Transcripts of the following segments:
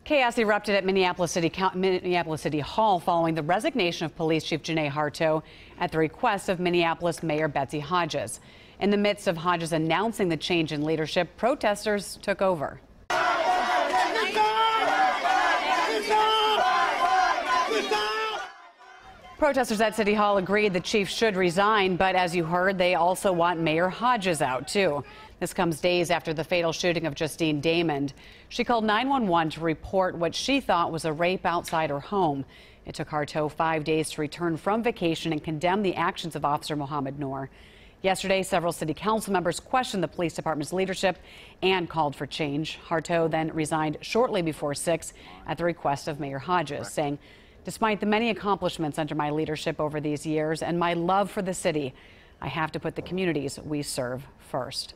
Chaos erupted at Minneapolis City Hall following the resignation of Police Chief Janee Harteau at the request of Minneapolis Mayor Betsy Hodges. In the midst of Hodges announcing the change in leadership, protesters took over. Protesters at City Hall agreed the chief should resign, but as you heard, they also want Mayor Hodges out, too. This comes days after the fatal shooting of Justine Damond. She called 911 to report what she thought was a rape outside her home. It took Harteau 5 days to return from vacation and condemn the actions of Officer Mohammed Noor. Yesterday, several city council members questioned the police department's leadership and called for change. Harteau then resigned shortly before 6 at the request of Mayor Hodges, saying, "Despite the many accomplishments under my leadership over these years and my love for the city, I have to put the communities we serve first."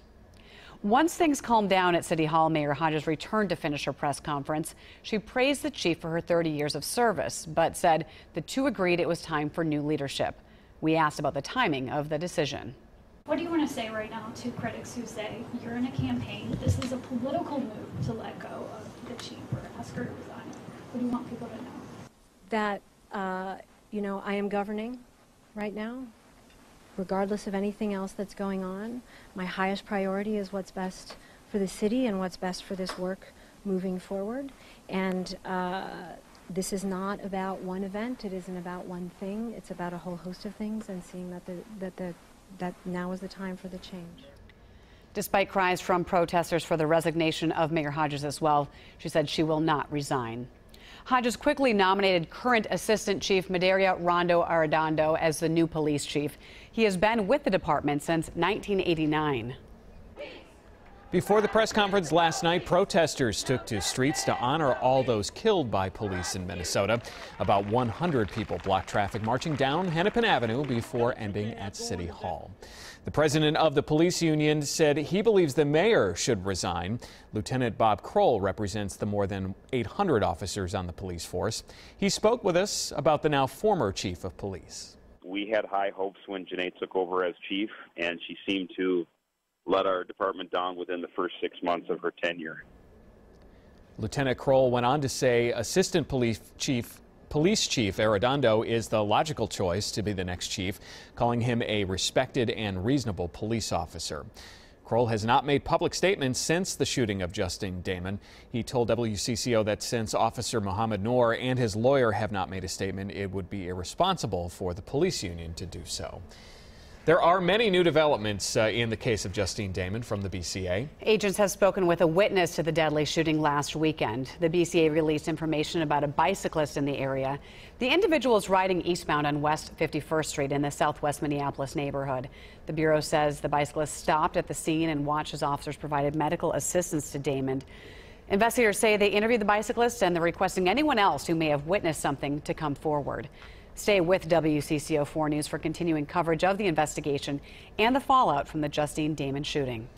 Once things calmed down at City Hall, Mayor Hodges returned to finish her press conference. She praised the chief for her 30 years of service, but said the two agreed it was time for new leadership. We asked about the timing of the decision. What do you want to say right now to critics who say you're in a campaign, this is a political move to let go of the chief or ask her to resign? What do you want people to know? That, I am governing right now, regardless of anything else that's going on. My highest priority is what's best for the city and what's best for this work moving forward. And this is not about one event. It isn't about one thing. It's about a whole host of things, and seeing that now is the time for the change. Despite cries from protesters for the resignation of Mayor Hodges as well, she said she will not resign. Hodges quickly nominated current Assistant Chief Madaria Rondo Arredondo as the new police chief. He has been with the department since 1989. Before the press conference last night, protesters took to streets to honor all those killed by police in Minnesota. About 100 people blocked traffic marching down Hennepin Avenue before ending at City Hall. The president of the police union said he believes the mayor should resign. Lieutenant Bob Kroll represents the more than 800 officers on the police force. He spoke with us about the now former chief of police. We had high hopes when Janee took over as chief, and she seemed to let our department down within the first 6 months of her tenure. Lieutenant Kroll went on to say Assistant Police Chief Arredondo is the logical choice to be the next chief, calling him a respected and reasonable police officer. Kroll has not made public statements since the shooting of Justine Damond. He told WCCO that since Officer Mohammed Noor and his lawyer have not made a statement, it would be irresponsible for the police union to do so. There are many new developments in the case of Justine Damond from the BCA. Agents have spoken with a witness to the deadly shooting last weekend. The BCA released information about a bicyclist in the area. The individual is riding eastbound on West 51st Street in the southwest Minneapolis neighborhood. The Bureau says the bicyclist stopped at the scene and watched as officers provided medical assistance to Damond. Investigators say they interviewed the bicyclist and they're requesting anyone else who may have witnessed something to come forward. Stay with WCCO 4 News for continuing coverage of the investigation and the fallout from the Justine Damond shooting.